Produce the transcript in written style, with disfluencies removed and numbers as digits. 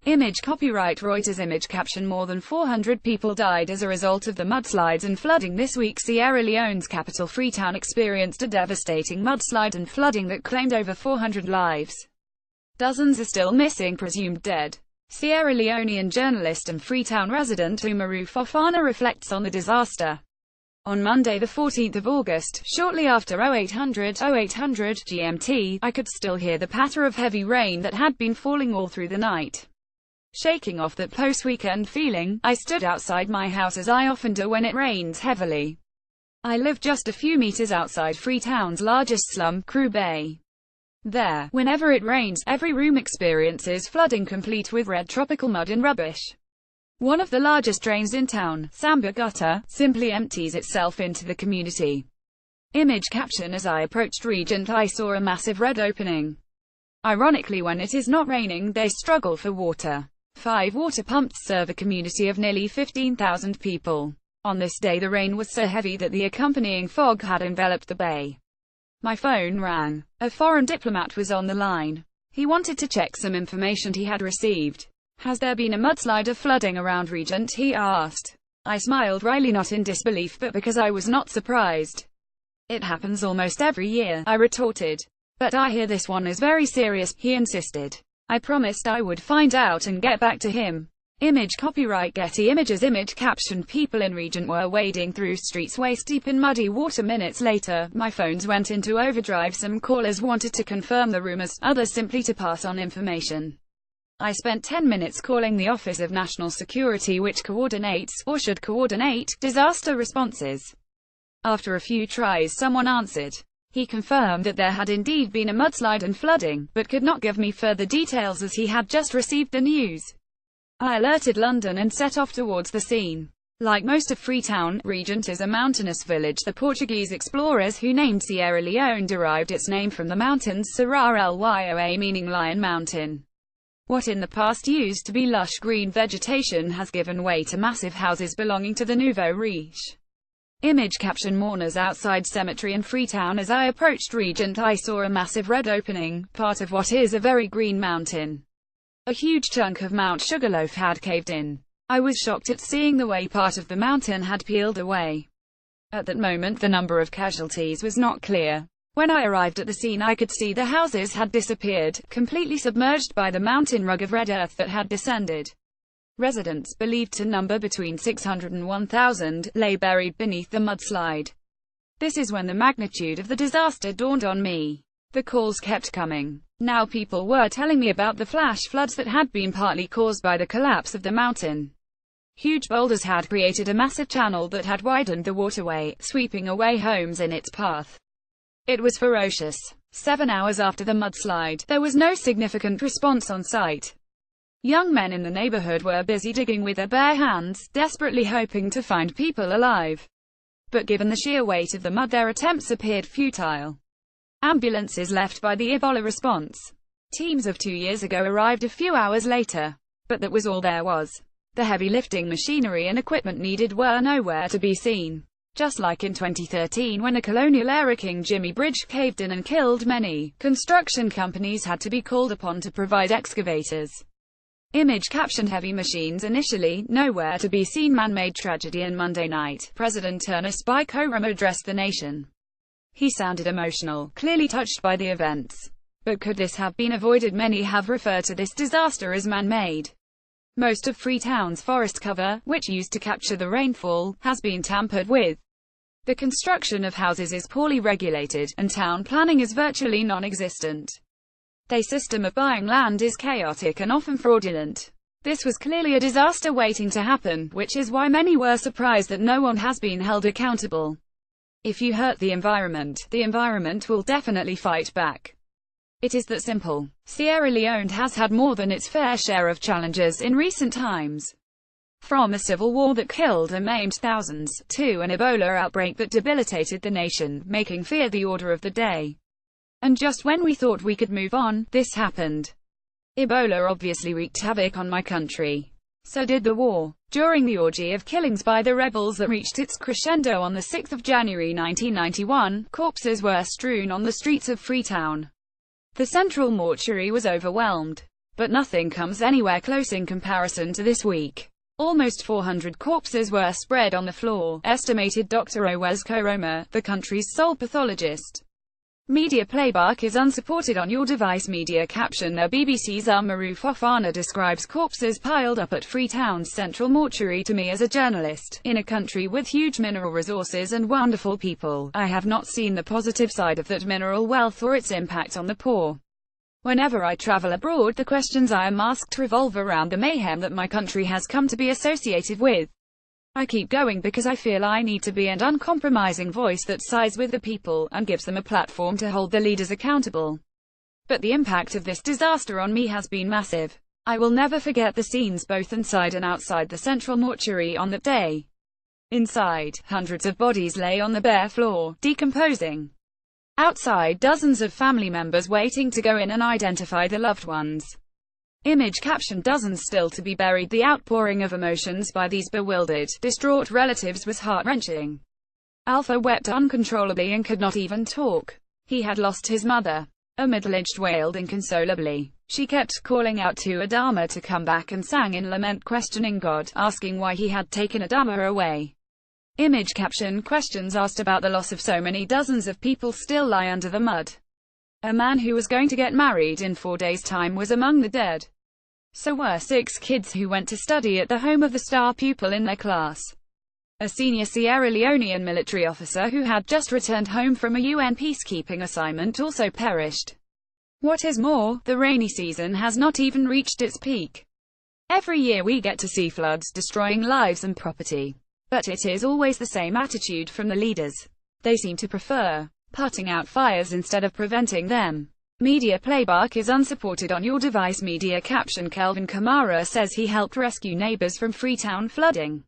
Image copyright Reuters. Image caption: more than 400 people died as a result of the mudslides and flooding this week. Sierra Leone's capital Freetown experienced a devastating mudslide and flooding that claimed over 400 lives. Dozens are still missing, presumed dead. Sierra Leonean journalist and Freetown resident Umaru Fofana reflects on the disaster. On Monday, the 14th of August, shortly after 0800 GMT, I could still hear the patter of heavy rain that had been falling all through the night. Shaking off that post-weekend feeling, I stood outside my house as I often do when it rains heavily. I live just a few meters outside Freetown's largest slum, Crew Bay. There, whenever it rains, every room experiences flooding, complete with red tropical mud and rubbish. One of the largest drains in town, Samba Gutter, simply empties itself into the community. Image caption: as I approached Regent, I saw a massive red opening. Ironically, when it is not raining, they struggle for water. 5 water pumps serve a community of nearly 15,000 people. On this day, the rain was so heavy that the accompanying fog had enveloped the bay. My phone rang. A foreign diplomat was on the line. He wanted to check some information he had received. Has there been a mudslide or flooding around Regent? He asked. I smiled wryly, not in disbelief but because I was not surprised. It happens almost every year, I retorted. But I hear this one is very serious, he insisted. I promised I would find out and get back to him. Image copyright Getty Images. Image caption: people in Regent were wading through streets waist deep in muddy water. Minutes later, my phones went into overdrive. Some callers wanted to confirm the rumors, others simply to pass on information. I spent 10 minutes calling the Office of National Security, which coordinates, or should coordinate, disaster responses. After a few tries, someone answered. He confirmed that there had indeed been a mudslide and flooding, but could not give me further details as he had just received the news. I alerted London and set off towards the scene. Like most of Freetown, Regent is a mountainous village. The Portuguese explorers who named Sierra Leone derived its name from the mountains Serra Lyoa, meaning Lion Mountain. What in the past used to be lush green vegetation has given way to massive houses belonging to the nouveau riche. Image caption: mourners outside cemetery in Freetown. As I approached Regent, I saw a massive red opening, part of what is a very green mountain. A huge chunk of Mount Sugarloaf had caved in. I was shocked at seeing the way part of the mountain had peeled away. At that moment, the number of casualties was not clear. When I arrived at the scene, I could see the houses had disappeared, completely submerged by the mountain rug of red earth that had descended. Residents, believed to number between 600 and 1,000, lay buried beneath the mudslide. This is when the magnitude of the disaster dawned on me. The calls kept coming. Now people were telling me about the flash floods that had been partly caused by the collapse of the mountain. Huge boulders had created a massive channel that had widened the waterway, sweeping away homes in its path. It was ferocious. 7 hours after the mudslide, there was no significant response on site. Young men in the neighborhood were busy digging with their bare hands, desperately hoping to find people alive. But given the sheer weight of the mud, their attempts appeared futile. Ambulances left by the Ebola response teams of 2 years ago arrived a few hours later. But that was all there was. The heavy lifting machinery and equipment needed were nowhere to be seen. Just like in 2013 when a colonial-era King Jimmy Bridge caved in and killed many, construction companies had to be called upon to provide excavators. Image captioned: heavy machines initially, nowhere to be seen. Man-made tragedy. And Monday night, President Ernest Bai Koroma addressed the nation. He sounded emotional, clearly touched by the events. But could this have been avoided? Many have referred to this disaster as man-made. Most of Freetown's forest cover, which used to capture the rainfall, has been tampered with. The construction of houses is poorly regulated, and town planning is virtually non-existent. The system of buying land is chaotic and often fraudulent. This was clearly a disaster waiting to happen, which is why many were surprised that no one has been held accountable. If you hurt the environment will definitely fight back. It is that simple. Sierra Leone has had more than its fair share of challenges in recent times. From a civil war that killed and maimed thousands, to an Ebola outbreak that debilitated the nation, making fear the order of the day. And just when we thought we could move on, this happened. Ebola obviously wreaked havoc on my country. So did the war. During the orgy of killings by the rebels that reached its crescendo on the 6th of January 1991, corpses were strewn on the streets of Freetown. The central mortuary was overwhelmed. But nothing comes anywhere close in comparison to this week. Almost 400 corpses were spread on the floor, estimated Dr. Owezko Roma, the country's sole pathologist. Media playback is unsupported on your device. Media caption. The BBC's Umaru Fofana describes corpses piled up at Freetown's central mortuary. To me as a journalist, in a country with huge mineral resources and wonderful people, I have not seen the positive side of that mineral wealth or its impact on the poor. Whenever I travel abroad, the questions I am asked revolve around the mayhem that my country has come to be associated with. I keep going because I feel I need to be an uncompromising voice that sides with the people, and gives them a platform to hold the leaders accountable. But the impact of this disaster on me has been massive. I will never forget the scenes both inside and outside the central mortuary on that day. Inside, hundreds of bodies lay on the bare floor, decomposing. Outside, dozens of family members waiting to go in and identify the loved ones. Image caption. Dozens still to be buried. The outpouring of emotions by these bewildered, distraught relatives was heart-wrenching. Alpha wept uncontrollably and could not even talk. He had lost his mother. A middle-aged wailed inconsolably. She kept calling out to Adama to come back and sang in lament, questioning God, asking why he had taken Adama away. Image caption. Questions asked about the loss of so many dozens of people still lie under the mud. A man who was going to get married in 4 days' time was among the dead. So were 6 kids who went to study at the home of the star pupil in their class. A senior Sierra Leonean military officer who had just returned home from a UN peacekeeping assignment also perished. What is more, the rainy season has not even reached its peak. Every year we get to see floods destroying lives and property. But it is always the same attitude from the leaders. They seem to prefer putting out fires instead of preventing them. Media playback is unsupported on your device. Media caption. Kelvin Kamara says he helped rescue neighbors from Freetown flooding.